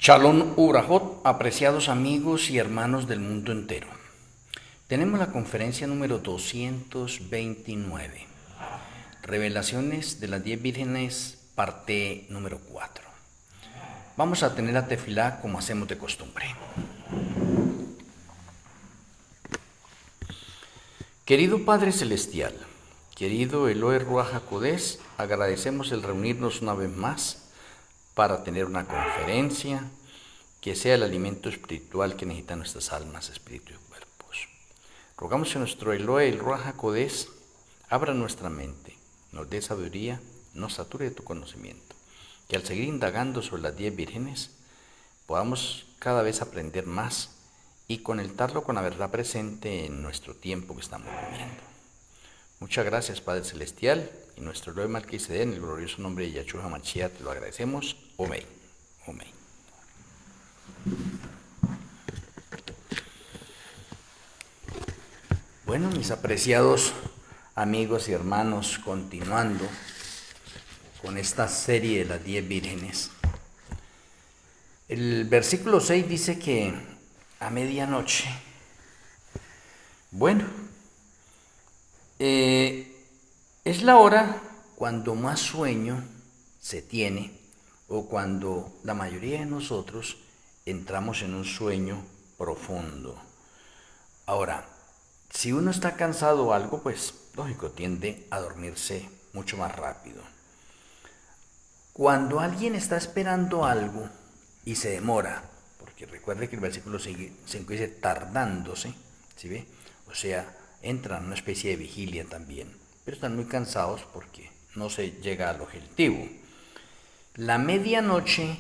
Shalom Ubrajot, apreciados amigos y hermanos del mundo entero. Tenemos la conferencia número 229, Revelaciones de las 10 Vírgenes, parte número 4. Vamos a tener la tefilá como hacemos de costumbre. Querido Padre Celestial, querido Elohe Ruach HaKodesh, agradecemos el reunirnos una vez más para tener una conferencia que sea el alimento espiritual que necesitan nuestras almas, espíritu y cuerpos. Rogamos que nuestro Elohe, el Ruach HaKodesh, abra nuestra mente, nos dé sabiduría, nos sature de tu conocimiento, que al seguir indagando sobre las 10 vírgenes podamos cada vez aprender más y conectarlo con la verdad presente en nuestro tiempo que estamos viviendo. Muchas gracias, Padre Celestial, y nuestro Elohe Melquisedec, en el glorioso nombre de Yahshua HaMashiach, te lo agradecemos. Amén. Amén. Bueno, mis apreciados amigos y hermanos, continuando con esta serie de las 10 vírgenes. El versículo 6 dice que a medianoche, bueno, es la hora cuando más sueño se tiene o cuando la mayoría de nosotros entramos en un sueño profundo. Ahora, si uno está cansado o algo, pues lógico, tiende a dormirse mucho más rápido. Cuando alguien está esperando algo y se demora, porque recuerde que el versículo 5 dice tardándose, ¿sí ve? O sea, entran en una especie de vigilia también, pero están muy cansados porque no se llega al objetivo. La medianoche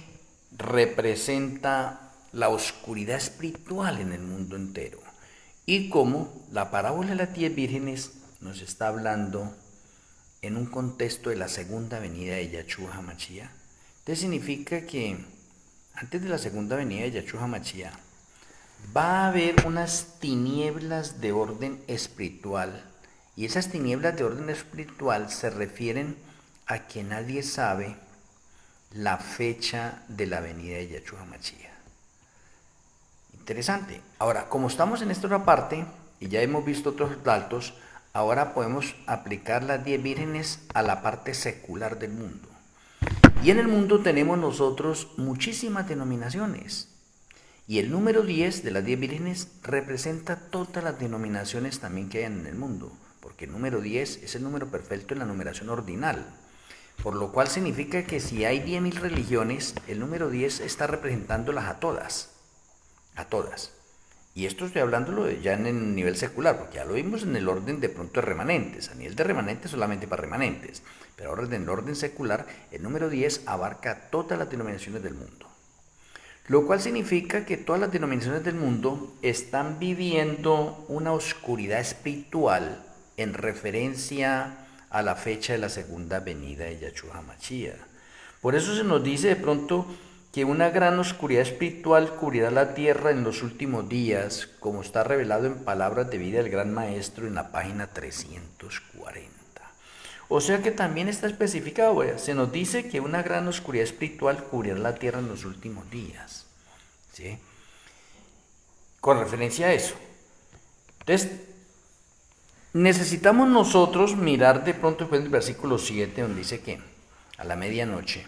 representa la oscuridad espiritual en el mundo entero. Y como la parábola de las 10 vírgenes nos está hablando en un contexto de la segunda venida de Yahshua HaMashiach, entonces significa que antes de la segunda venida de Yahshua HaMashiach va a haber unas tinieblas de orden espiritual, y esas tinieblas de orden espiritual se refieren a que nadie sabe la fecha de la venida de Yahshua HaMashiach. Interesante. Ahora, como estamos en esta otra parte y ya hemos visto otros datos, ahora podemos aplicar las 10 vírgenes a la parte secular del mundo. Y en el mundo tenemos nosotros muchísimas denominaciones. Y el número 10 de las 10 vírgenes representa todas las denominaciones también que hay en el mundo, porque el número 10 es el número perfecto en la numeración ordinal. Por lo cual significa que si hay 10.000 religiones, el número 10 está representándolas a todas. A todas. Y esto estoy hablándolo ya en el nivel secular, porque ya lo vimos en el orden de pronto de remanentes. A nivel de remanentes solamente para remanentes. Pero ahora en el orden secular, el número 10 abarca todas las denominaciones del mundo. Lo cual significa que todas las denominaciones del mundo están viviendo una oscuridad espiritual en referencia a la fecha de la segunda venida de Yahshua HaMashiach. Por eso se nos dice de pronto que una gran oscuridad espiritual cubrirá la tierra en los últimos días, como está revelado en Palabras de Vida del Gran Maestro en la página 340. O sea que también está especificado, se nos dice que una gran oscuridad espiritual cubrirá la tierra en los últimos días, ¿sí? Con referencia a eso. Entonces, necesitamos nosotros mirar de pronto después del versículo 7, donde dice que a la medianoche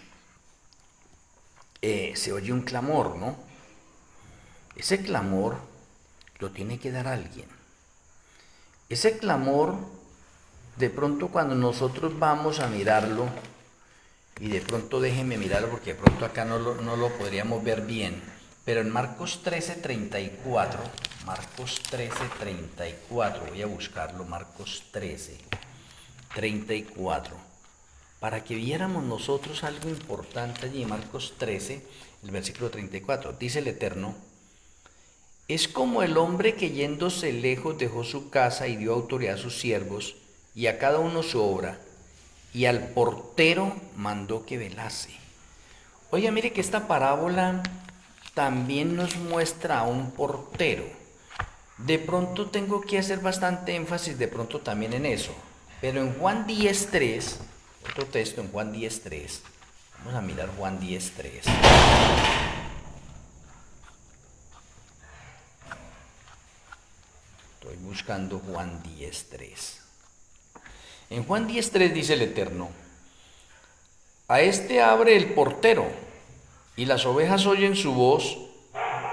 se oye un clamor, ¿no? Ese clamor lo tiene que dar alguien. Ese clamor, de pronto cuando nosotros vamos a mirarlo, y de pronto déjenme mirarlo porque de pronto acá no lo podríamos ver bien, pero en Marcos 13:34, voy a buscarlo, Marcos 13:34, para que viéramos nosotros algo importante allí. Marcos 13, el versículo 34, dice el Eterno: es como el hombre que yéndose lejos dejó su casa y dio autoridad a sus siervos y a cada uno su obra, y al portero mandó que velase. Oiga, mire que esta parábola también nos muestra a un portero. De pronto tengo que hacer bastante énfasis de pronto también en eso, pero en Juan 10:3, otro texto en Juan 10:3, vamos a mirar Juan 10:3. buscando Juan 10:3. En Juan 10:3 dice el Eterno: a este abre el portero, y las ovejas oyen su voz,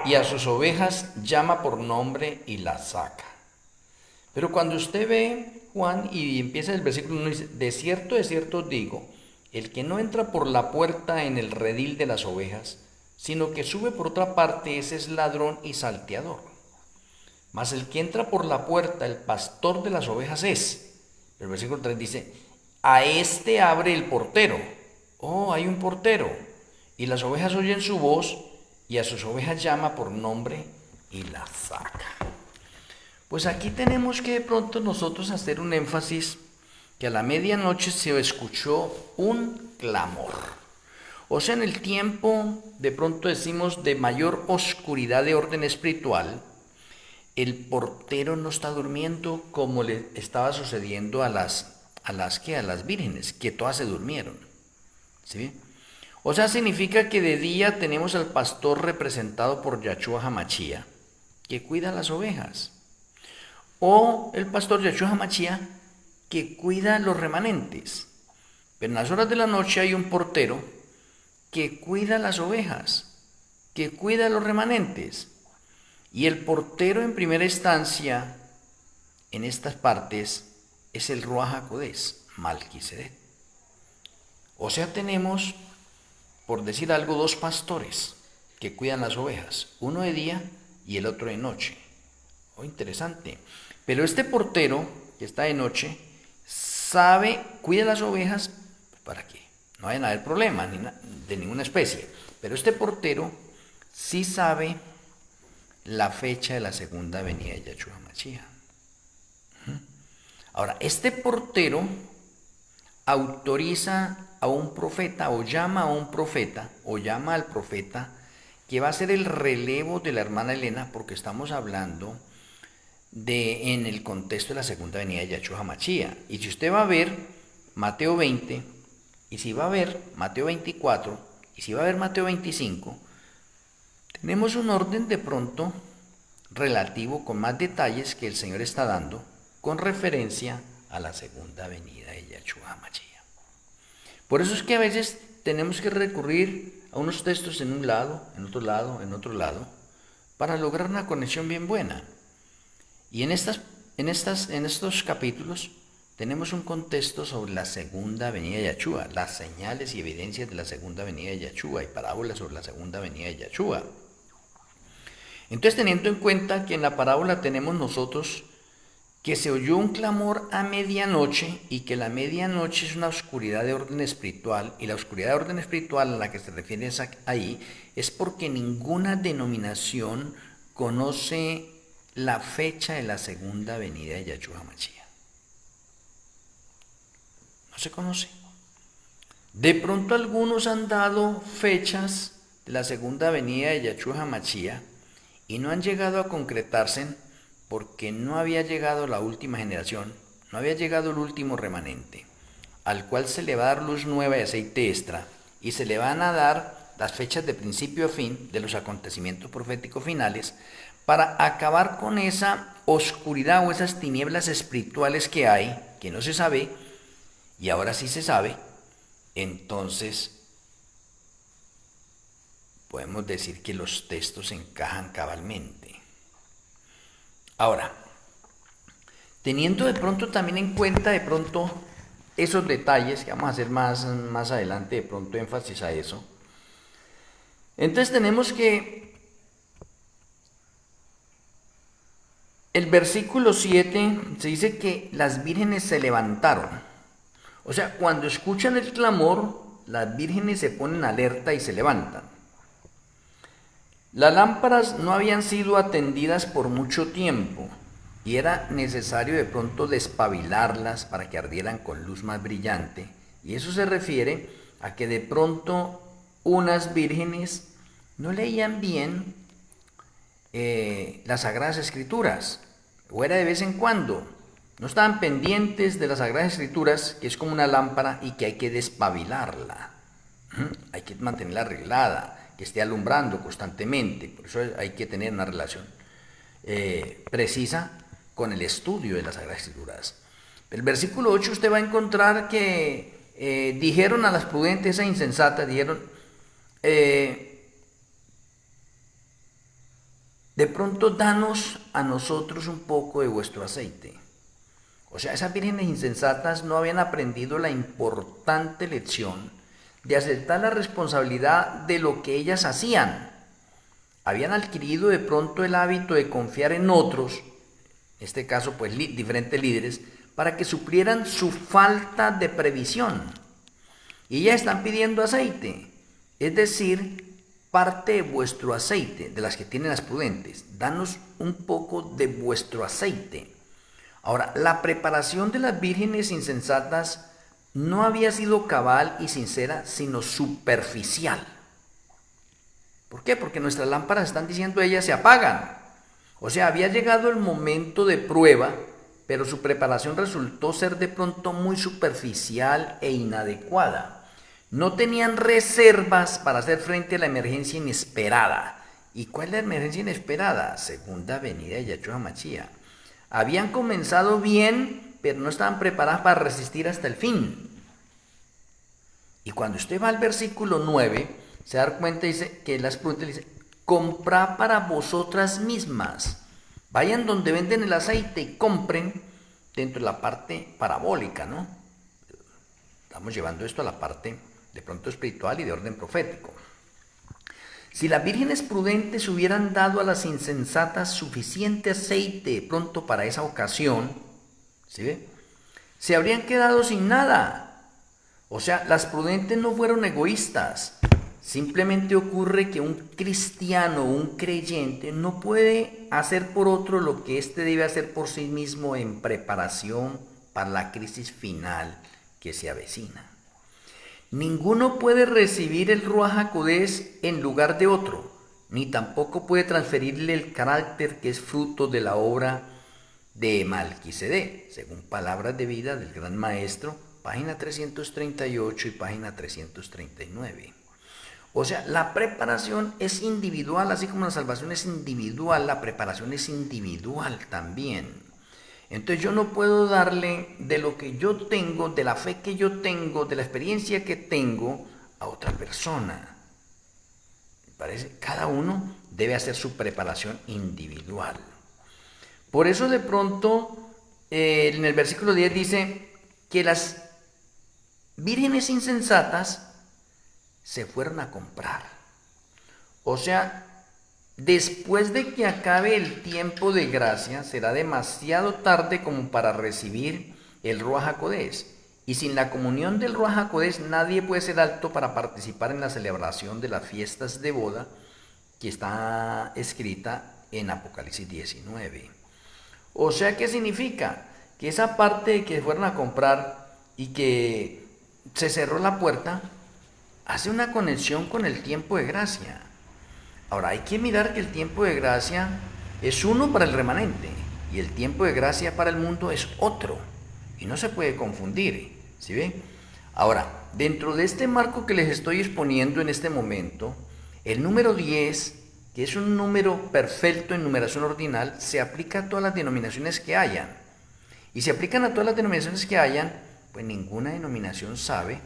y a sus ovejas llama por nombre y las saca. Pero cuando usted ve Juan y empieza el versículo 1, dice: de cierto os digo, el que no entra por la puerta en el redil de las ovejas, sino que sube por otra parte, ese es ladrón y salteador. Mas el que entra por la puerta, el pastor de las ovejas es. El versículo 3 dice: a este abre el portero. Oh, hay un portero. Y las ovejas oyen su voz, y a sus ovejas llama por nombre y las saca. Pues aquí tenemos que de pronto nosotros hacer un énfasis que a la medianoche se escuchó un clamor. O sea, en el tiempo, de pronto decimos, de mayor oscuridad de orden espiritual, el portero no está durmiendo como le estaba sucediendo a las vírgenes, que todas se durmieron. ¿Sí? O sea, significa que de día tenemos al pastor representado por Yahshua HaMashiach, que cuida las ovejas. O el pastor Yahshua HaMashiach, que cuida los remanentes. Pero en las horas de la noche hay un portero que cuida las ovejas, que cuida los remanentes. Y el portero en primera instancia, en estas partes, es el Ruach HaKodesh, Malquisedec. O sea, tenemos, por decir algo, dos pastores que cuidan las ovejas, uno de día y el otro de noche. Oh, interesante. Pero este portero, que está de noche, cuida las ovejas para que no vayan a haber problemas de ninguna especie. Pero este portero sí sabe la fecha de la segunda venida de Yahshua HaMashiach. Ahora, este portero autoriza a un profeta, o llama a un profeta, o llama al profeta, que va a ser el relevo de la hermana Elena, porque estamos hablando en el contexto de la segunda venida de Yahshua HaMashiach. Y si usted va a ver Mateo 20, y si va a ver Mateo 24, y si va a ver Mateo 25, tenemos un orden de pronto relativo con más detalles que el Señor está dando con referencia a la segunda venida de Yahshua HaMashiach. Por eso es que a veces tenemos que recurrir a unos textos en un lado, en otro lado, en otro lado, para lograr una conexión bien buena. Y en estos capítulos tenemos un contexto sobre la segunda venida de Yahshua, las señales y evidencias de la segunda venida de Yahshua y parábolas sobre la segunda venida de Yahshua. Entonces, teniendo en cuenta que en la parábola tenemos nosotros que se oyó un clamor a medianoche y que la medianoche es una oscuridad de orden espiritual, y la oscuridad de orden espiritual a la que se refiere ahí es porque ninguna denominación conoce la fecha de la segunda venida de Yahshua HaMashiach. No se conoce. De pronto algunos han dado fechas de la segunda venida de Yahshua HaMashiach y no han llegado a concretarse porque no había llegado la última generación, no había llegado el último remanente, al cual se le va a dar luz nueva y aceite extra, y se le van a dar las fechas de principio a fin de los acontecimientos proféticos finales, para acabar con esa oscuridad o esas tinieblas espirituales que hay, que no se sabe, y ahora sí se sabe. Entonces podemos decir que los textos encajan cabalmente. Ahora, teniendo de pronto también en cuenta de pronto esos detalles, que vamos a hacer más adelante de pronto énfasis a eso, entonces tenemos que el versículo 7 se dice que las vírgenes se levantaron. O sea, cuando escuchan el clamor, las vírgenes se ponen alerta y se levantan. Las lámparas no habían sido atendidas por mucho tiempo y era necesario de pronto despabilarlas para que ardieran con luz más brillante. Y eso se refiere a que de pronto unas vírgenes no leían bien las Sagradas Escrituras, o era de vez en cuando. No estaban pendientes de las Sagradas Escrituras, que es como una lámpara y que hay que despabilarla. Hay que mantenerla arreglada, que esté alumbrando constantemente. Por eso hay que tener una relación precisa con el estudio de las Sagradas Escrituras. El versículo 8 usted va a encontrar que dijeron a las prudentes e insensatas, dijeron, de pronto danos a nosotros un poco de vuestro aceite. O sea, esas vírgenes insensatas no habían aprendido la importante lección de aceptar la responsabilidad de lo que ellas hacían. Habían adquirido de pronto el hábito de confiar en otros, en este caso pues diferentes líderes, para que suplieran su falta de previsión. Y ya están pidiendo aceite, es decir, parte de vuestro aceite, de las que tienen las prudentes. Danos un poco de vuestro aceite. Ahora, la preparación de las vírgenes insensatas no había sido cabal y sincera, sino superficial. ¿Por qué? Porque nuestras lámparas, están diciendo ellas, se apagan. O sea, había llegado el momento de prueba, pero su preparación resultó ser de pronto muy superficial e inadecuada. No tenían reservas para hacer frente a la emergencia inesperada. ¿Y cuál es la emergencia inesperada? Segunda venida de Yahshua HaMashiach. Habían comenzado bien, pero no estaban preparadas para resistir hasta el fin. Y cuando usted va al versículo 9, se da cuenta, dice que las prudentes dicen, comprad para vosotras mismas. Vayan donde venden el aceite y compren, dentro de la parte parabólica, ¿no? Estamos llevando esto a la parte de pronto espiritual y de orden profético. Si las vírgenes prudentes hubieran dado a las insensatas suficiente aceite pronto para esa ocasión, ¿sí ve? Se habrían quedado sin nada. O sea, las prudentes no fueron egoístas. Simplemente ocurre que un cristiano, un creyente, no puede hacer por otro lo que éste debe hacer por sí mismo en preparación para la crisis final que se avecina. Ninguno puede recibir el Ruaj HaKodesh en lugar de otro, ni tampoco puede transferirle el carácter que es fruto de la obra de Malquisedec, según Palabras de Vida del Gran Maestro, página 338 y página 339. O sea, la preparación es individual, así como la salvación es individual, la preparación es individual también. Entonces yo no puedo darle de lo que yo tengo, de la fe que yo tengo, de la experiencia que tengo a otra persona. Me parece, cada uno debe hacer su preparación individual. Por eso de pronto en el versículo 10 dice que las vírgenes insensatas se fueron a comprar. O sea, después de que acabe el tiempo de gracia, será demasiado tarde como para recibir el Ruaj HaKodesh. Y sin la comunión del Ruaj HaKodesh, nadie puede ser apto para participar en la celebración de las fiestas de boda que está escrita en Apocalipsis 19. O sea, ¿qué significa? Que esa parte de que fueron a comprar y que se cerró la puerta, hace una conexión con el tiempo de gracia. Ahora, hay que mirar que el tiempo de gracia es uno para el remanente y el tiempo de gracia para el mundo es otro. Y no se puede confundir, ¿sí ve? Ahora, dentro de este marco que les estoy exponiendo en este momento, el número 10, que es un número perfecto en numeración ordinal, se aplica a todas las denominaciones que hayan. Y se aplican a todas las denominaciones que hayan, pues ninguna denominación sabe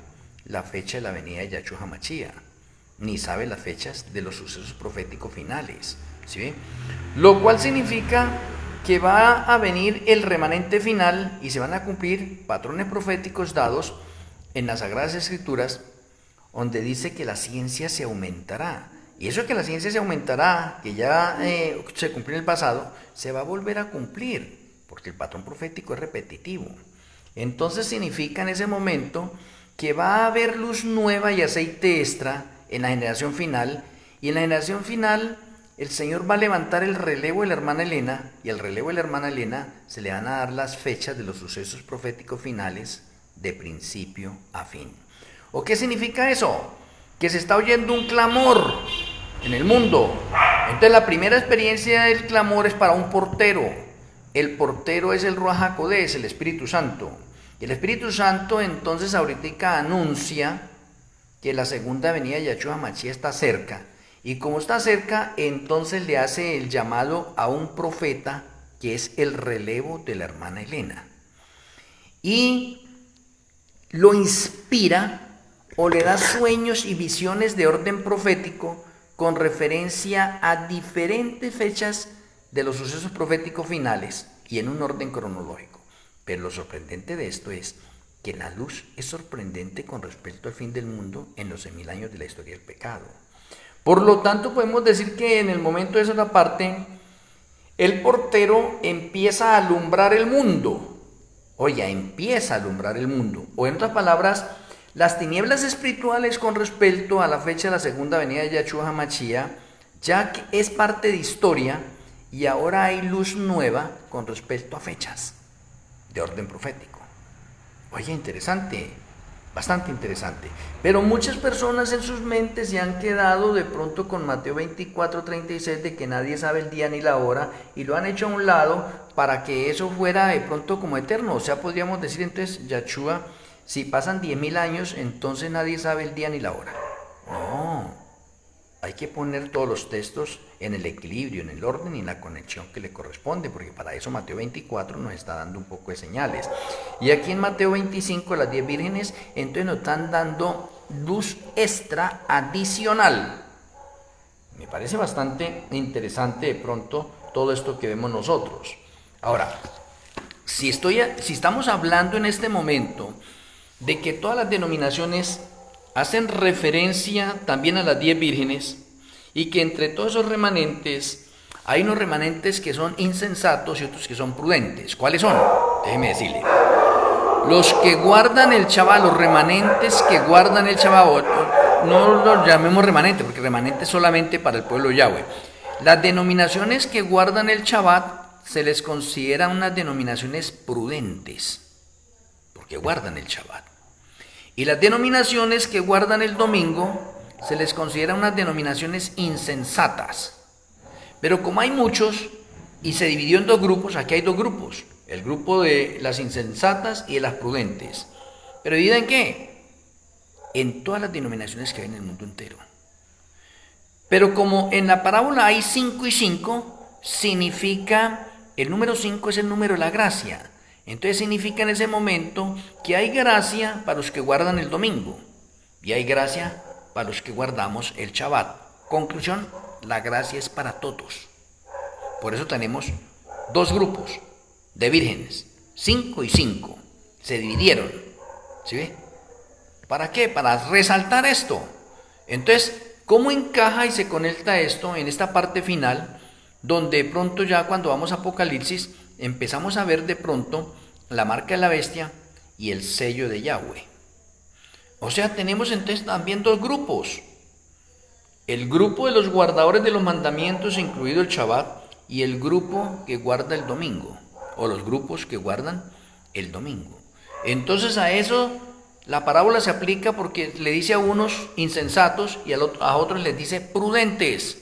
la fecha de la venida de Yahshua HaMashiach, ni sabe las fechas de los sucesos proféticos finales, ¿sí? Lo cual significa que va a venir el remanente final y se van a cumplir patrones proféticos dados en las Sagradas Escrituras, donde dice que la ciencia se aumentará. Y eso que la ciencia se aumentará, que ya se cumplió en el pasado, se va a volver a cumplir, porque el patrón profético es repetitivo. Entonces significa en ese momento que va a haber luz nueva y aceite extra en la generación final, y en la generación final el Señor va a levantar el relevo de la hermana Elena, y al relevo de la hermana Elena se le van a dar las fechas de los sucesos proféticos finales de principio a fin. ¿O qué significa eso? Que se está oyendo un clamor en el mundo. Entonces la primera experiencia del clamor es para un portero. El portero es el Ruaj HaKodesh, el Espíritu Santo. Y el Espíritu Santo entonces ahorita anuncia que la segunda venida de Yahshua HaMashiach está cerca. Y como está cerca, entonces le hace el llamado a un profeta que es el relevo de la hermana Elena. Y lo inspira o le da sueños y visiones de orden profético con referencia a diferentes fechas de los sucesos proféticos finales y en un orden cronológico. Pero lo sorprendente de esto es que la luz es sorprendente con respecto al fin del mundo en los 6.000 años de la historia del pecado. Por lo tanto, podemos decir que en el momento de esa parte, el portero empieza a alumbrar el mundo. Oye, empieza a alumbrar el mundo. O en otras palabras, las tinieblas espirituales con respecto a la fecha de la segunda venida de Yahshua HaMashiach ya es parte de historia y ahora hay luz nueva con respecto a fechas de orden profético. Oye, interesante, bastante interesante. Pero muchas personas en sus mentes se han quedado de pronto con Mateo 24:36 de que nadie sabe el día ni la hora y lo han hecho a un lado para que eso fuera de pronto como eterno. O sea, podríamos decir entonces, Yahshua, si pasan 10.000 años, entonces nadie sabe el día ni la hora. No, hay que poner todos los textos en el equilibrio, en el orden y en la conexión que le corresponde, porque para eso Mateo 24 nos está dando un poco de señales. Y aquí en Mateo 25, las 10 vírgenes, entonces nos están dando luz extra adicional. Me parece bastante interesante de pronto todo esto que vemos nosotros. Ahora, si estamos hablando en este momento de que todas las denominaciones hacen referencia también a las 10 vírgenes y que entre todos esos remanentes hay unos remanentes que son insensatos y otros que son prudentes. ¿Cuáles son? Déjeme decirle. Los que guardan el Shabbat, los remanentes que guardan el Shabbat, no los llamemos remanentes porque remanentes solamente para el pueblo Yahweh. Las denominaciones que guardan el Shabbat se les considera unas denominaciones prudentes porque guardan el Shabbat. Y las denominaciones que guardan el domingo se les considera unas denominaciones insensatas. Pero como hay muchos y se dividió en dos grupos, aquí hay dos grupos. El grupo de las insensatas y de las prudentes. ¿Pero dividen en qué? En todas las denominaciones que hay en el mundo entero. Pero como en la parábola hay 5 y 5, significa, el número 5 es el número de la gracia. Entonces significa en ese momento que hay gracia para los que guardan el domingo y hay gracia para los que guardamos el Shabbat. Conclusión, la gracia es para todos. Por eso tenemos dos grupos de vírgenes, 5 y 5. Se dividieron. ¿Sí ve? ¿Para qué? Para resaltar esto. Entonces, ¿cómo encaja y se conecta esto en esta parte final? Donde de pronto ya cuando vamos a Apocalipsis empezamos a ver de pronto la marca de la bestia y el sello de Yahweh. O sea, tenemos entonces también dos grupos. El grupo de los guardadores de los mandamientos, incluido el Shabbat, y el grupo que guarda el domingo, o los grupos que guardan el domingo. Entonces a eso la parábola se aplica porque le dice a unos insensatos y a otros les dice prudentes.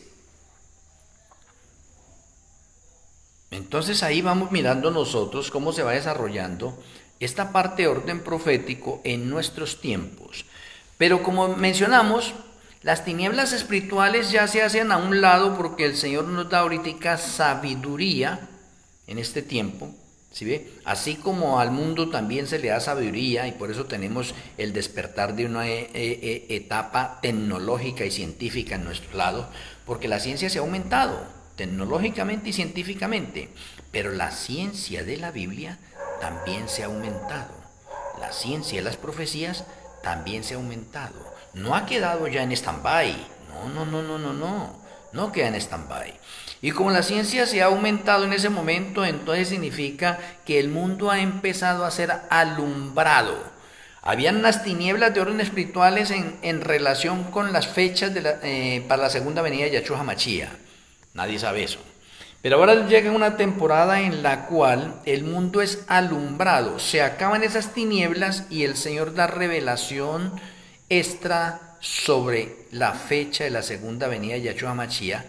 Entonces ahí vamos mirando nosotros cómo se va desarrollando esta parte de orden profético en nuestros tiempos. Pero como mencionamos, las tinieblas espirituales ya se hacen a un lado porque el Señor nos da ahorita sabiduría en este tiempo, ¿sí ve? Así como al mundo también se le da sabiduría y por eso tenemos el despertar de una etapa tecnológica y científica en nuestro lado, porque la ciencia se ha aumentado tecnológicamente y científicamente, pero la ciencia de la Biblia también se ha aumentado. La ciencia de las profecías también se ha aumentado. No ha quedado ya en stand-by. No queda en stand-by. Y como la ciencia se ha aumentado en ese momento, entonces significa que el mundo ha empezado a ser alumbrado. Habían unas tinieblas de orden espirituales en relación con las fechas para la segunda venida de Yahshua HaMashiach. Nadie sabe eso. Pero ahora llega una temporada en la cual el mundo es alumbrado. Se acaban esas tinieblas y el Señor da revelación extra sobre la fecha de la segunda venida de Yahshua HaMashiach.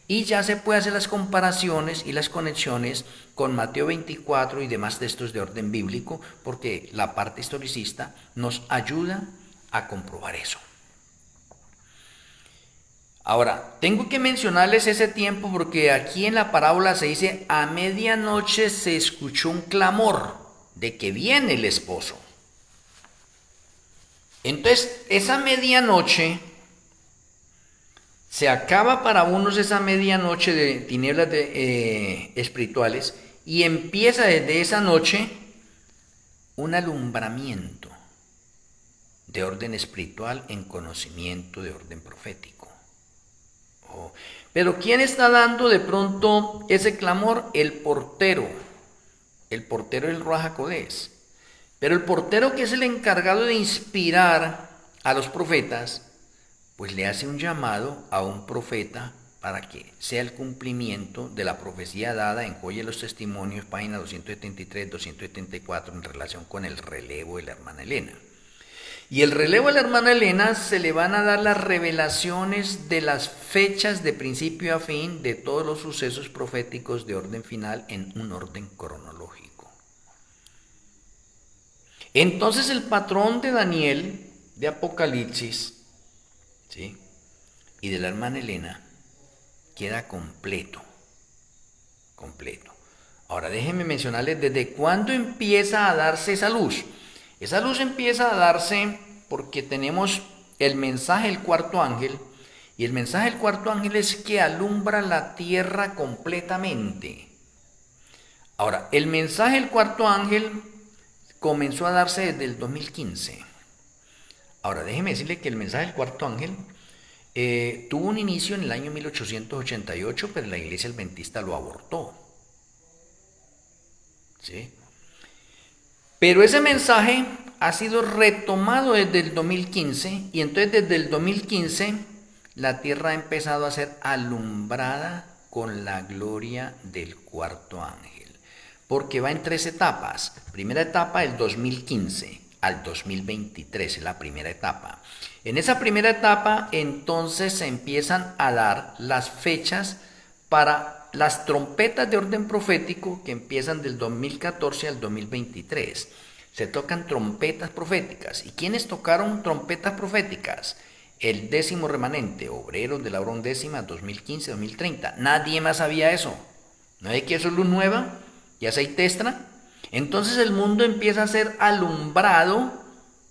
Y ya se puede hacer las comparaciones y las conexiones con Mateo 24 y demás textos de orden bíblico, porque la parte historicista nos ayuda a comprobar eso. Ahora, tengo que mencionarles ese tiempo porque aquí en la parábola se dice, a medianoche se escuchó un clamor de que viene el esposo. Entonces, esa medianoche se acaba para unos esa medianoche de tinieblas espirituales y empieza desde esa noche un alumbramiento de orden espiritual en conocimiento de orden profético. Oh. Pero ¿quién está dando de pronto ese clamor? El portero. El portero es el Ruach HaKodesh. Pero el portero, que es el encargado de inspirar a los profetas, pues le hace un llamado a un profeta para que sea el cumplimiento de la profecía dada en Joya de los Testimonios, página 273, 274, en relación con el relevo de la hermana Elena. Y el relevo de la hermana Elena se le van a dar las revelaciones de las fechas de principio a fin de todos los sucesos proféticos de orden final en un orden cronológico. Entonces el patrón de Daniel, de Apocalipsis, ¿sí?, y de la hermana Elena queda completo. Ahora déjenme mencionarles desde cuándo empieza a darse esa luz. Esa luz empieza a darse porque tenemos el mensaje del cuarto ángel, y el mensaje del cuarto ángel es que alumbra la tierra completamente. Ahora, el mensaje del cuarto ángel comenzó a darse desde el 2015. Ahora, déjeme decirle que el mensaje del cuarto ángel tuvo un inicio en el año 1888, pero la iglesia adventista lo abortó. ¿Sí? Pero ese mensaje ha sido retomado desde el 2015, y entonces desde el 2015 la tierra ha empezado a ser alumbrada con la gloria del cuarto ángel, porque va en 3 etapas. Primera etapa del 2015 al 2023, es la primera etapa. En esa primera etapa entonces se empiezan a dar las fechas para las trompetas de orden profético que empiezan del 2014 al 2023. Se tocan trompetas proféticas. ¿Y quiénes tocaron trompetas proféticas? El 10º remanente, obreros de la hora 11ª, 2015-2030. Nadie más sabía eso. ¿No hay que eso es luz nueva y aceite extra? Entonces el mundo empieza a ser alumbrado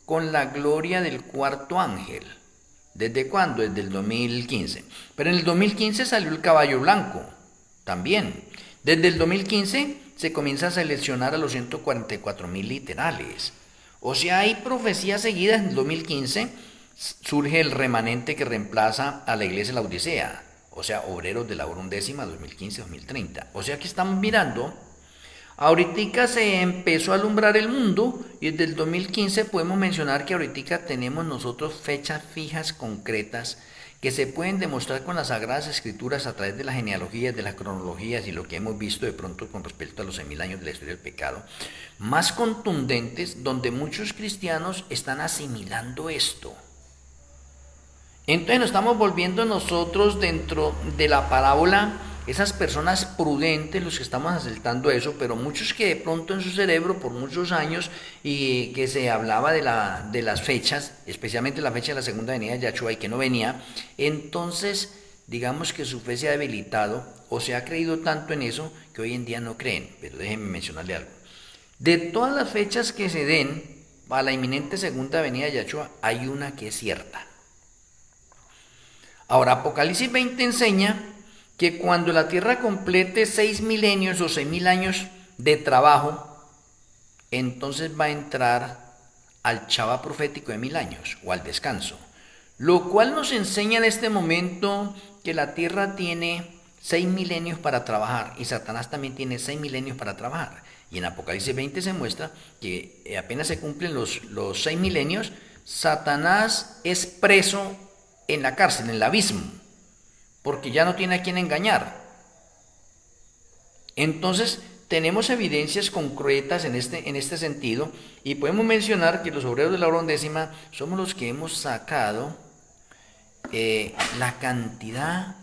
con la gloria del cuarto ángel. ¿Desde cuándo? Desde el 2015. Pero en el 2015 salió el caballo blanco también. Desde el 2015 se comienza a seleccionar a los 144.000 literales. O sea, hay profecías seguidas. En el 2015 surge el remanente que reemplaza a la iglesia de la Odisea. O sea, obreros de la hora 11ª, 2015-2030. O sea que estamos mirando. Ahorita se empezó a alumbrar el mundo, y desde el 2015 podemos mencionar que ahorita tenemos nosotros fechas fijas concretas que se pueden demostrar con las Sagradas Escrituras a través de las genealogías, de las cronologías y lo que hemos visto de pronto con respecto a los 6.000 años de la historia del pecado, más contundentes, donde muchos cristianos están asimilando esto. Entonces nos estamos volviendo nosotros dentro de la parábola esas personas prudentes, los que estamos aceptando eso, pero muchos que de pronto en su cerebro por muchos años, y que se hablaba de las fechas, especialmente la fecha de la segunda venida de Yahshua, y que no venía, entonces digamos que su fe se ha debilitado o se ha creído tanto en eso que hoy en día no creen. Pero déjenme mencionarle algo. De todas las fechas que se den a la inminente segunda venida de Yahshua, hay una que es cierta. Ahora, Apocalipsis 20 enseña que cuando la tierra complete 6 milenios o 6.000 años de trabajo, entonces va a entrar al Shabbat profético de 1.000 años o al descanso. Lo cual nos enseña en este momento que la tierra tiene 6 milenios para trabajar, y Satanás también tiene 6 milenios para trabajar. Y en Apocalipsis 20 se muestra que apenas se cumplen los 6 milenios, Satanás es preso en la cárcel, en el abismo, porque ya no tiene a quién engañar. Entonces tenemos evidencias concretas en este sentido, y podemos mencionar que los obreros de la hora 11ª somos los que hemos sacado la cantidad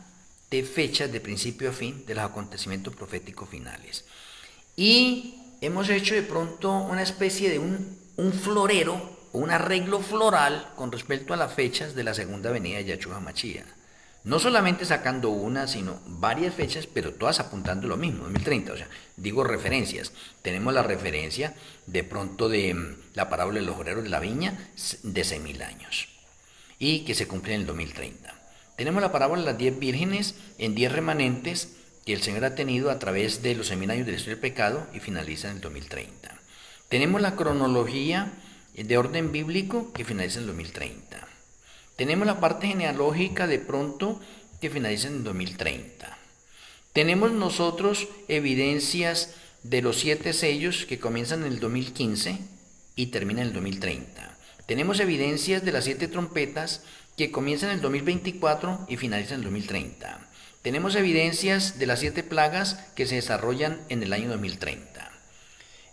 de fechas de principio a fin de los acontecimientos proféticos finales, y hemos hecho de pronto una especie de un florero, un arreglo floral con respecto a las fechas de la segunda venida de Yahshua Mashiach. No solamente sacando una, sino varias fechas, pero todas apuntando lo mismo, 2030. O sea, digo referencias. Tenemos la referencia de pronto de la parábola de los obreros de la viña de 6.000 años y que se cumple en el 2030. Tenemos la parábola de las 10 vírgenes en 10 remanentes que el Señor ha tenido a través de los 6.000 años de la historia del pecado y finaliza en el 2030. Tenemos la cronología de orden bíblico que finaliza en el 2030. Tenemos la parte genealógica de pronto que finaliza en el 2030. Tenemos nosotros evidencias de los 7 sellos que comienzan en el 2015 y terminan en el 2030. Tenemos evidencias de las 7 trompetas que comienzan en el 2024 y finalizan en el 2030. Tenemos evidencias de las 7 plagas que se desarrollan en el año 2030.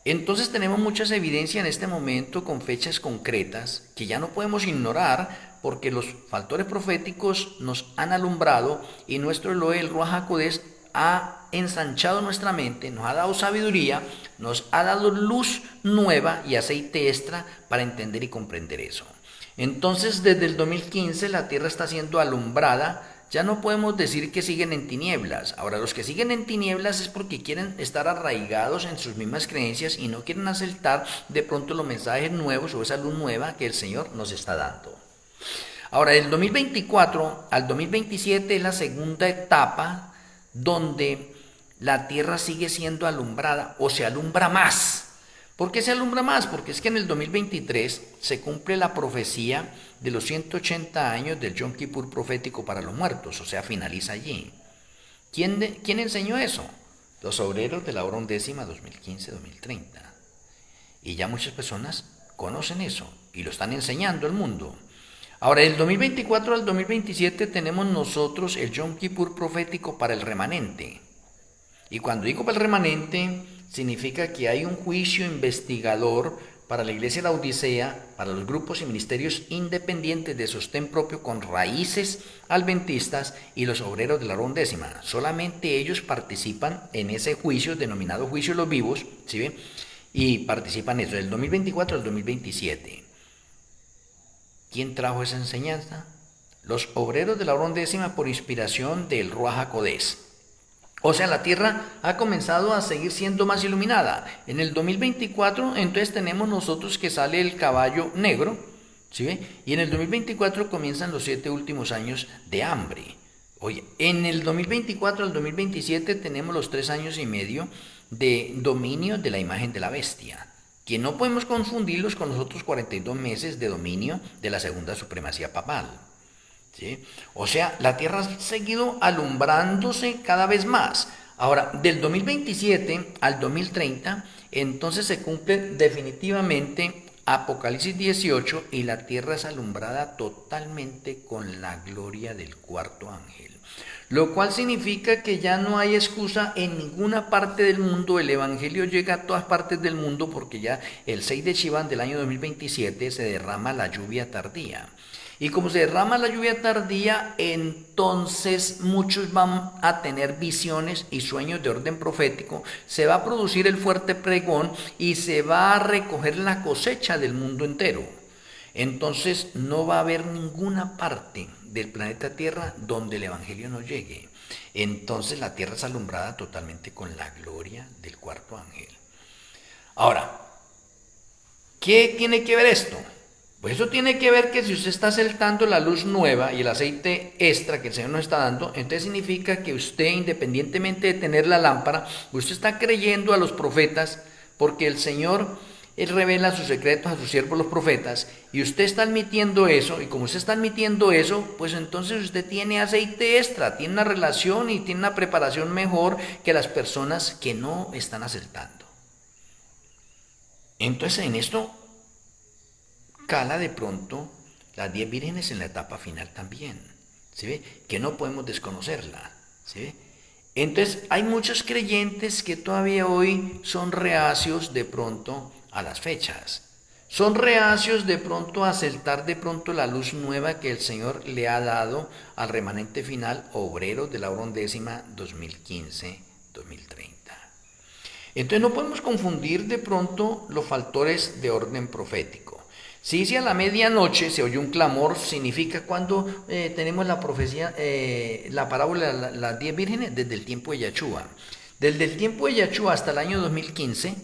Entonces tenemos muchas evidencias en este momento con fechas concretas que ya no podemos ignorar porque los factores proféticos nos han alumbrado y nuestro Elohim, el Ruach HaKodesh, ha ensanchado nuestra mente, nos ha dado sabiduría, nos ha dado luz nueva y aceite extra para entender y comprender eso. Entonces desde el 2015 la tierra está siendo alumbrada. Ya no podemos decir que siguen en tinieblas. Ahora, los que siguen en tinieblas es porque quieren estar arraigados en sus mismas creencias y no quieren aceptar de pronto los mensajes nuevos o esa luz nueva que el Señor nos está dando. Ahora, del 2024 al 2027 es la segunda etapa donde la tierra sigue siendo alumbrada o se alumbra más. ¿Por qué se alumbra más? Porque es que en el 2023 se cumple la profecía de los 180 años del Yom Kippur profético para los muertos, o sea, finaliza allí. ¿Quién enseñó eso? Los obreros de la hora undécima 2015-2030. Y ya muchas personas conocen eso y lo están enseñando al mundo. Ahora, del 2024 al 2027 tenemos nosotros el Yom Kippur profético para el remanente. Y cuando digo para el remanente, significa que hay un juicio investigador para la iglesia de la Odisea, para los grupos y ministerios independientes de sostén propio con raíces adventistas y los obreros de la hora undécima. Solamente ellos participan en ese juicio denominado juicio de los vivos, ¿sí ven? Y participan en eso, del 2024 al 2027. ¿Quién trajo esa enseñanza? Los obreros de la hora undécima por inspiración del Ruach HaKodesh. O sea, la tierra ha comenzado a seguir siendo más iluminada. En el 2024, entonces tenemos nosotros que sale el caballo negro, ¿sí ve? Y en el 2024 comienzan los 7 últimos años de hambre. Oye, en el 2024 al 2027 tenemos los 3 años y medio de dominio de la imagen de la bestia, que no podemos confundirlos con los otros 42 meses de dominio de la segunda supremacía papal. ¿Sí? O sea, la tierra ha seguido alumbrándose cada vez más. Ahora, del 2027 al 2030, entonces se cumple definitivamente Apocalipsis 18 y la tierra es alumbrada totalmente con la gloria del cuarto ángel. Lo cual significa que ya no hay excusa en ninguna parte del mundo. El evangelio llega a todas partes del mundo porque ya el 6 de Sivan del año 2027 se derrama la lluvia tardía. Y como se derrama la lluvia tardía, entonces muchos van a tener visiones y sueños de orden profético. Se va a producir el fuerte pregón y se va a recoger la cosecha del mundo entero. Entonces no va a haber ninguna parte del planeta Tierra donde el evangelio no llegue. Entonces la tierra es alumbrada totalmente con la gloria del cuarto ángel. Ahora, ¿qué tiene que ver esto? Pues eso tiene que ver que si usted está aceptando la luz nueva y el aceite extra que el Señor nos está dando, entonces significa que usted, independientemente de tener la lámpara, usted está creyendo a los profetas porque el Señor, Él revela sus secretos a sus siervos los profetas y usted está admitiendo eso, y como usted está admitiendo eso, pues entonces usted tiene aceite extra, tiene una relación y tiene una preparación mejor que las personas que no están aceptando. Entonces en esto cala de pronto las 10 vírgenes en la etapa final también, ¿sí ve? Que no podemos desconocerla, ¿sí ve? Entonces hay muchos creyentes que todavía hoy son reacios de pronto a las fechas, son reacios de pronto a aceptar de pronto la luz nueva que el Señor le ha dado al remanente final obrero de la hora undécima 2015-2030. Entonces no podemos confundir de pronto los factores de orden profético. Si dice a la medianoche se oyó un clamor, significa cuando tenemos la profecía, la parábola de las 10 vírgenes, desde el tiempo de Yahshua. Desde el tiempo de Yahshua hasta el año 2015,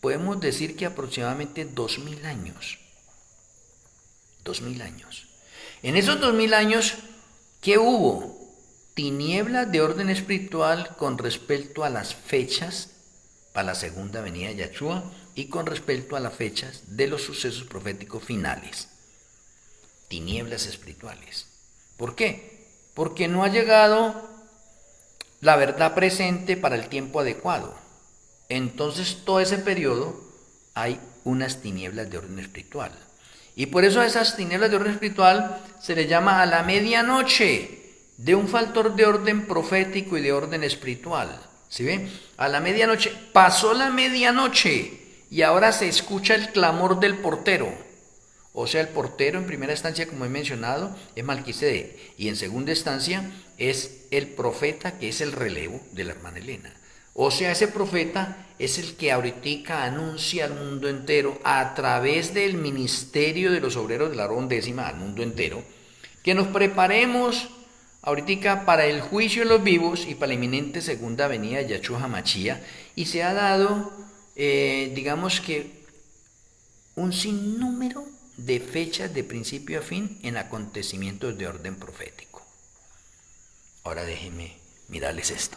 podemos decir que aproximadamente 2000 años. 2000 años. En esos 2000 años, ¿qué hubo? Tinieblas de orden espiritual con respecto a las fechas para la segunda venida de Yahshua y con respecto a las fechas de los sucesos proféticos finales. Tinieblas espirituales. ¿Por qué? Porque no ha llegado la verdad presente para el tiempo adecuado. Entonces, todo ese periodo hay unas tinieblas de orden espiritual. Y por eso a esas tinieblas de orden espiritual se le llama a la medianoche, de un factor de orden profético y de orden espiritual. ¿Sí ven? A la medianoche, pasó la medianoche y ahora se escucha el clamor del portero. O sea, el portero en primera instancia, como he mencionado, es Melquisedec, y en segunda instancia es el profeta, que es el relevo de la hermana Elena. O sea, ese profeta es el que ahorita anuncia al mundo entero a través del ministerio de los obreros de la hora undécima al mundo entero, que nos preparemos ahorita para el juicio de los vivos y para la inminente segunda venida de Yahshua HaMashiach, y se ha dado, digamos que, un sinnúmero de fechas de principio a fin en acontecimientos de orden profético. Ahora déjenme mirarles esto.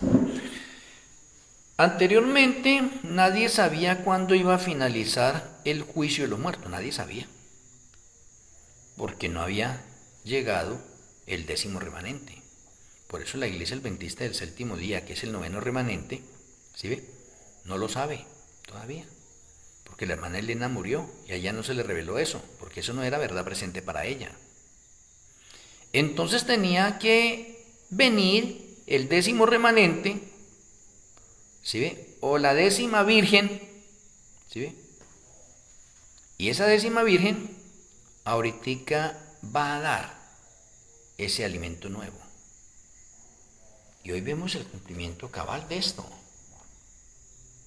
Anteriormente nadie sabía cuándo iba a finalizar el juicio de los muertos, nadie sabía, porque no había llegado el 10º remanente. Por eso la iglesia adventista del séptimo día, que es el 9º remanente, ¿sí ve? No lo sabe todavía, porque la hermana Elena murió y a ella no se le reveló eso, porque eso no era verdad presente para ella. Entonces tenía que venir el 10º remanente, ¿sí ve? O la 10ª virgen, ¿sí ve? Y esa 10ª virgen ahorita va a dar ese alimento nuevo. Y hoy vemos el cumplimiento cabal de esto.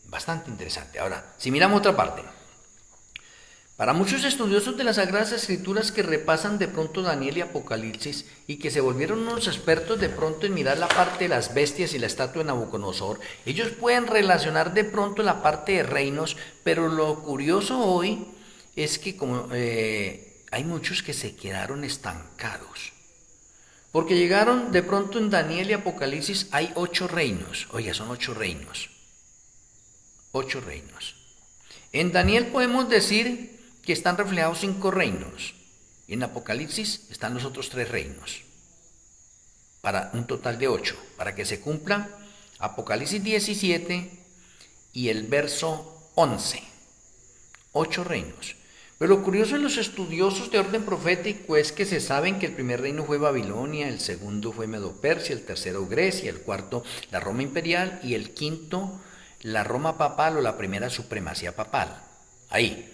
Bastante interesante. Ahora, si miramos otra parte. Para muchos estudiosos de las Sagradas Escrituras que repasan de pronto Daniel y Apocalipsis y que se volvieron unos expertos de pronto en mirar la parte de las bestias y la estatua de Nabucodonosor, ellos pueden relacionar de pronto la parte de reinos, pero lo curioso hoy es que como hay muchos que se quedaron estancados. Porque llegaron de pronto en Daniel y Apocalipsis, hay 8 reinos. Oiga, son 8 reinos. 8 reinos. En Daniel podemos decir que están reflejados 5 reinos. Y en Apocalipsis están los otros 3 reinos. Para un total de 8. Para que se cumpla Apocalipsis 17 y el verso 11. 8 reinos. Pero lo curioso de los estudiosos de orden profético es que se saben que el primer reino fue Babilonia, el segundo fue Medo-Persia, el tercero Grecia, el cuarto la Roma imperial y el quinto la Roma papal o la primera supremacía papal. Ahí.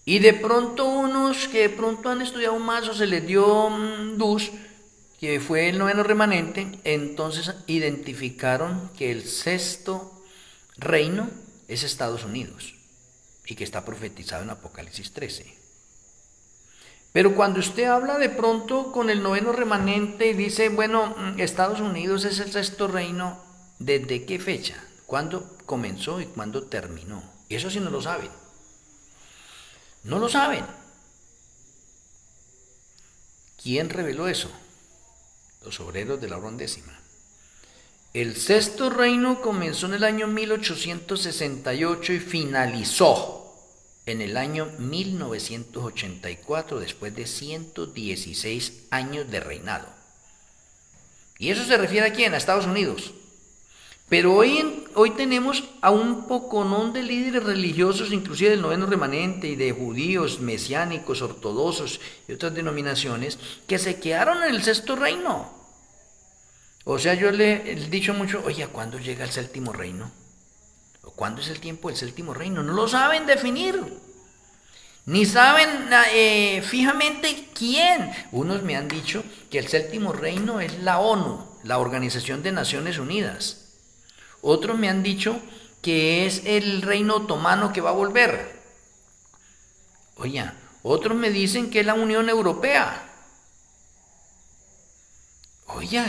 Y de pronto unos que de pronto han estudiado más o se les dio luz, que fue el 9º remanente, entonces identificaron que el 6º reino es Estados Unidos. Y que está profetizado en Apocalipsis 13. Pero cuando usted habla de pronto con el 9º remanente y dice, bueno, Estados Unidos es el 6º reino, ¿desde qué fecha? ¿Cuándo comenzó y cuándo terminó? Y eso sí no lo saben. No lo saben. ¿Quién reveló eso? Los obreros de la hora undécima. El 6º reino comenzó en el año 1868 y finalizó en el año 1984, después de 116 años de reinado. Y eso se refiere a quién, a Estados Unidos. Pero hoy tenemos a un poconón de líderes religiosos, inclusive del 9º remanente y de judíos, mesiánicos, ortodoxos y otras denominaciones, que se quedaron en el 6º reino. O sea, yo le he dicho mucho, oye, ¿cuándo llega el 7º reino? ¿O cuándo es el tiempo del 7º reino? No lo saben definir. Ni saben fijamente quién. Unos me han dicho que el 7º reino es la ONU, la Organización de Naciones Unidas. Otros me han dicho que es el reino otomano que va a volver. Oye, Otros me dicen que es la Unión Europea. Oye,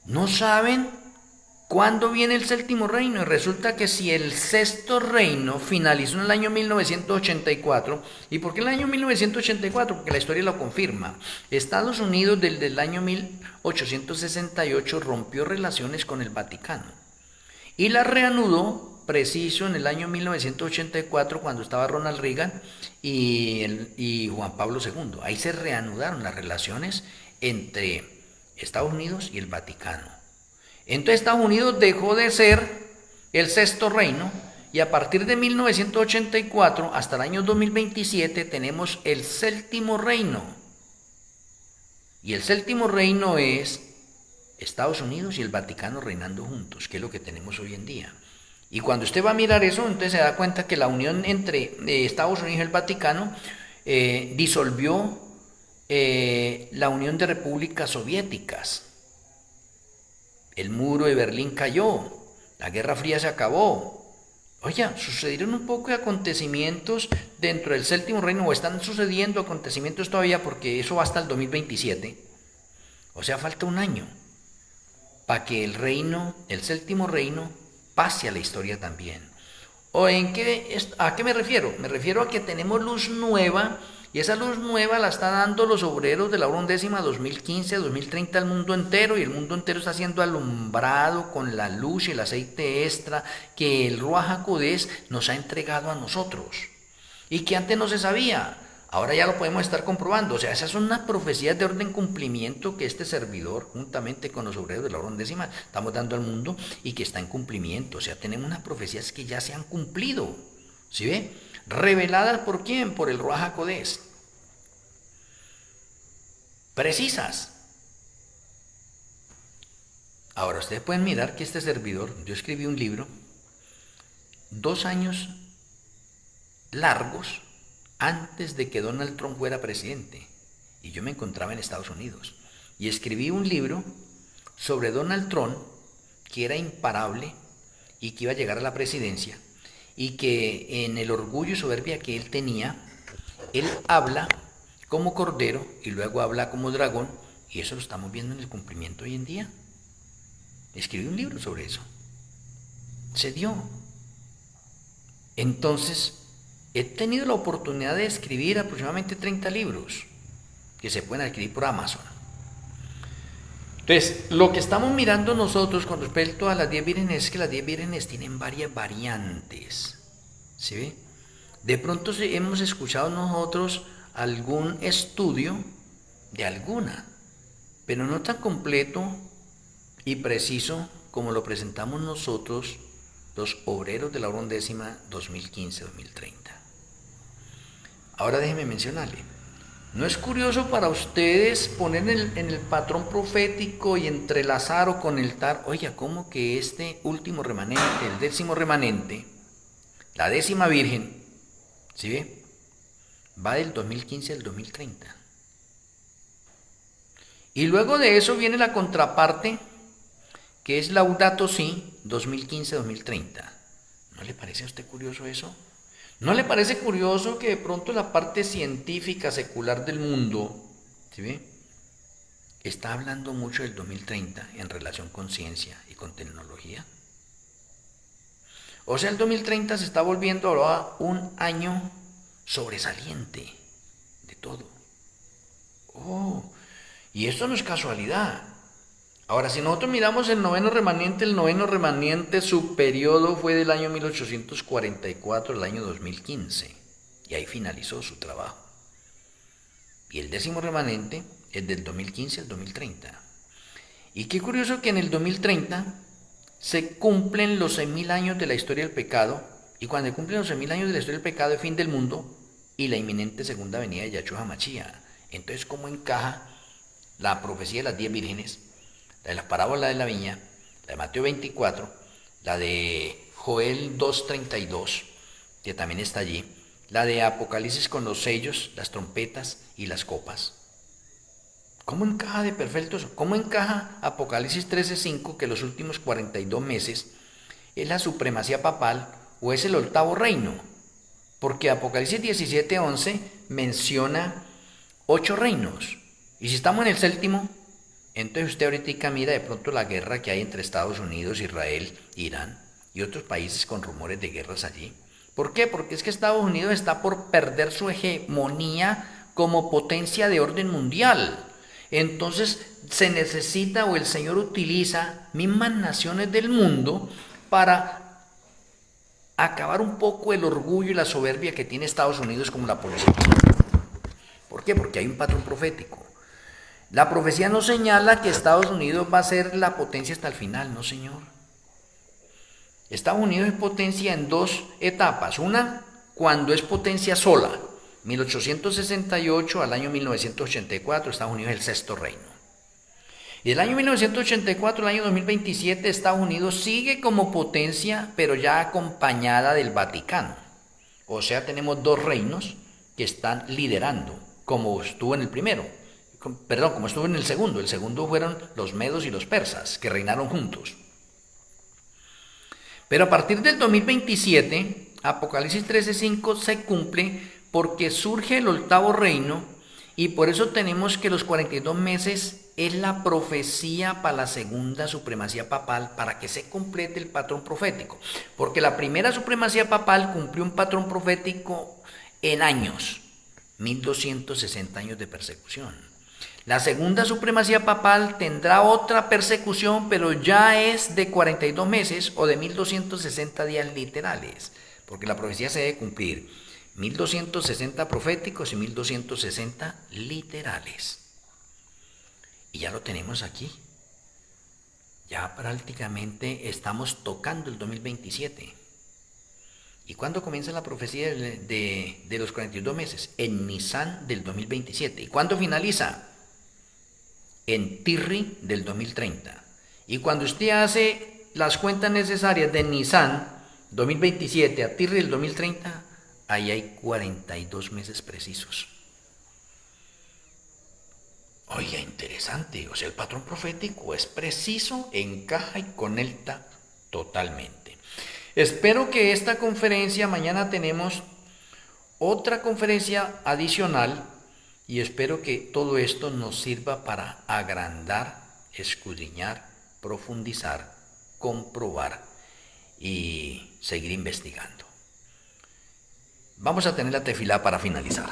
no saben cuándo viene el séptimo reino. Y resulta que si el sexto reino finalizó en el año 1984, ¿y por qué el año 1984? Porque la historia lo confirma. Estados Unidos desde el año 1868 rompió relaciones con el Vaticano y la reanudó preciso en el año 1984 cuando estaba Ronald Reagan y Juan Pablo II. Ahí se reanudaron las relaciones entre Estados Unidos y el Vaticano. Entonces Estados Unidos dejó de ser el sexto reino y a partir de 1984 hasta el año 2027 tenemos el séptimo reino. Y el séptimo reino es Estados Unidos y el Vaticano reinando juntos, que es lo que tenemos hoy en día. Y cuando usted va a mirar eso, entonces se da cuenta que la unión entre Estados Unidos y el Vaticano disolvió la Unión de Repúblicas Soviéticas. El muro de Berlín cayó, la Guerra Fría se acabó. Oye, sucedieron un poco de acontecimientos dentro del séptimo reino, o están sucediendo acontecimientos todavía, porque eso va hasta el 2027. O sea, falta un año para que el reino, el séptimo reino, pase a la historia también. ¿A qué me refiero? Me refiero a que tenemos luz nueva, y esa luz nueva la están dando los obreros de la hora undécima 2015-2030 al mundo entero, y el mundo entero está siendo alumbrado con la luz y el aceite extra que el Ruach HaKodesh nos ha entregado a nosotros, y que antes no se sabía. Ahora ya lo podemos estar comprobando. O sea, esas son unas profecías de orden cumplimiento que este servidor, juntamente con los obreros de la hora undécima, estamos dando al mundo y que está en cumplimiento. O sea, tenemos unas profecías que ya se han cumplido. ¿Sí ve? ¿Reveladas por quién? Por el Ruach HaKodesh. Precisas. Ahora, ustedes pueden mirar que este servidor, yo escribí un libro, 2 años largos, antes de que Donald Trump fuera presidente, y yo me encontraba en Estados Unidos, y escribí un libro sobre Donald Trump, que era imparable y que iba a llegar a la presidencia, y que en el orgullo y soberbia que él tenía, él habla como cordero y luego habla como dragón, y eso lo estamos viendo en el cumplimiento hoy en día. Escribí un libro sobre eso. Se dio. Entonces, he tenido la oportunidad de escribir aproximadamente 30 libros que se pueden adquirir por Amazon. Entonces, lo que estamos mirando nosotros con respecto a las 10 vírgenes es que las 10 vírgenes tienen varias variantes. ¿Sí ve? De pronto hemos escuchado nosotros algún estudio de alguna, pero no tan completo y preciso como lo presentamos nosotros, los obreros de la hora undécima 2015-2030. Ahora déjenme mencionarle, ¿no es curioso para ustedes poner en el patrón profético y entrelazar o conectar, oiga, cómo que este último remanente, el 10º remanente, la 10ª virgen, ¿sí ve? Va del 2015 al 2030. Y luego de eso viene la contraparte, que es Laudato Si 2015-2030. ¿No le parece a usted curioso eso? ¿No le parece curioso que de pronto la parte científica secular del mundo, ¿sí ve?, está hablando mucho del 2030 en relación con ciencia y con tecnología? O sea, el 2030 se está volviendo ahora un año sobresaliente de todo. Oh, y esto no es casualidad. Ahora, si nosotros miramos el 9º remanente, su periodo fue del año 1844 al año 2015, y ahí finalizó su trabajo. Y el 10º remanente es del 2015 al 2030. Y qué curioso que en el 2030 se cumplen los 6.000 años de la historia del pecado, y cuando se cumplen los 6.000 años de la historia del pecado, el fin del mundo y la inminente segunda venida de Yahshua HaMashiach. Entonces, ¿cómo encaja la profecía de las 10 vírgenes? La de las parábolas de la viña, la de Mateo 24, la de Joel 2:32, que también está allí, la de Apocalipsis con los sellos, las trompetas y las copas. ¿Cómo encaja de perfecto eso? ¿Cómo encaja Apocalipsis 13:5, que los últimos 42 meses es la supremacía papal o es el 8º reino? Porque Apocalipsis 17:11 menciona 8 reinos. Y si estamos en el séptimo, entonces usted ahorita mira de pronto la guerra que hay entre Estados Unidos, Israel, Irán y otros países con rumores de guerras allí. ¿Por qué? Porque es que Estados Unidos está por perder su hegemonía como potencia de orden mundial. Entonces se necesita, o el Señor utiliza mismas naciones del mundo para acabar un poco el orgullo y la soberbia que tiene Estados Unidos como la policía. ¿Por qué? Porque hay un patrón profético. La profecía no señala que Estados Unidos va a ser la potencia hasta el final, no señor. Estados Unidos es potencia en 2 etapas. Una, cuando es potencia sola, 1868 al año 1984, Estados Unidos es el sexto reino. Y del año 1984 al año 2027, Estados Unidos sigue como potencia, pero ya acompañada del Vaticano. O sea, tenemos 2 reinos que están liderando, como estuvo en el primero. Perdón, como estuvo en el segundo. El segundo fueron los medos y los persas, que reinaron juntos. Pero a partir del 2027, Apocalipsis 13:5 se cumple porque surge el octavo reino, y por eso tenemos que los 42 meses es la profecía para la segunda supremacía papal, para que se complete el patrón profético. Porque la primera supremacía papal cumplió un patrón profético en años, 1260 años de persecución. La segunda supremacía papal tendrá otra persecución, pero ya es de 42 meses o de 1260 días literales, porque la profecía se debe cumplir 1260 proféticos y 1260 literales. Y ya lo tenemos aquí. Ya prácticamente estamos tocando el 2027. ¿Y cuándo comienza la profecía de los 42 meses? En Nisan del 2027. ¿Y cuándo finaliza? En Tirri del 2030. Y cuando usted hace las cuentas necesarias de Nisan 2027 a Tirri del 2030, ahí hay 42 meses precisos. Oiga, interesante. O sea, el patrón profético es preciso, encaja y conecta totalmente. Espero que esta conferencia, mañana tenemos otra conferencia adicional, y espero que todo esto nos sirva para agrandar, escudriñar, profundizar, comprobar y seguir investigando. Vamos a tener la tefilá para finalizar.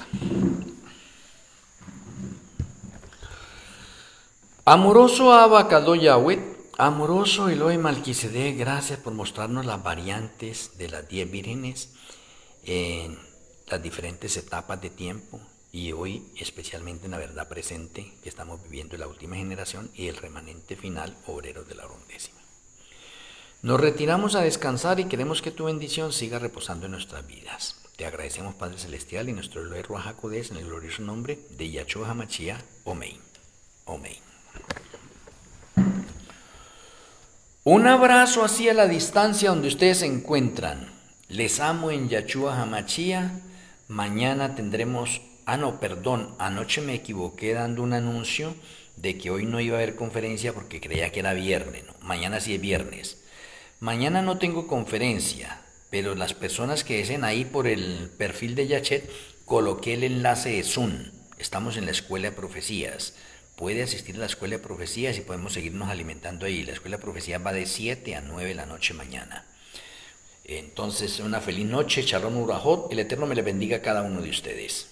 Amoroso Abba Yahweh, amoroso Elohim Malquisedec, gracias por mostrarnos las variantes de las 10 vírgenes en las diferentes etapas de tiempo, y hoy especialmente en la verdad presente que estamos viviendo en la última generación y el remanente final, obreros de la undécima. Nos retiramos a descansar y queremos que tu bendición siga reposando en nuestras vidas. Te agradecemos, Padre Celestial, y nuestro Elohim Ruach HaKodesh, en el glorioso nombre de Yahshua HaMashiach. Amén. Amén. Un abrazo hacia la distancia donde ustedes se encuentran. Les amo en Yahshua HaMashiach. Mañana tendremos... anoche me equivoqué dando un anuncio de que hoy no iba a haber conferencia porque creía que era viernes. No, mañana sí es viernes. Mañana no tengo conferencia, pero las personas que deseen, ahí por el perfil de Yachet coloqué el enlace de Zoom. Estamos en la Escuela de Profecías. Puede asistir a la Escuela de Profecías y podemos seguirnos alimentando ahí. La Escuela de Profecías va de 7 a 9 de la noche mañana. Entonces, una feliz noche, Shalom Urajot. El Eterno me le bendiga a cada uno de ustedes.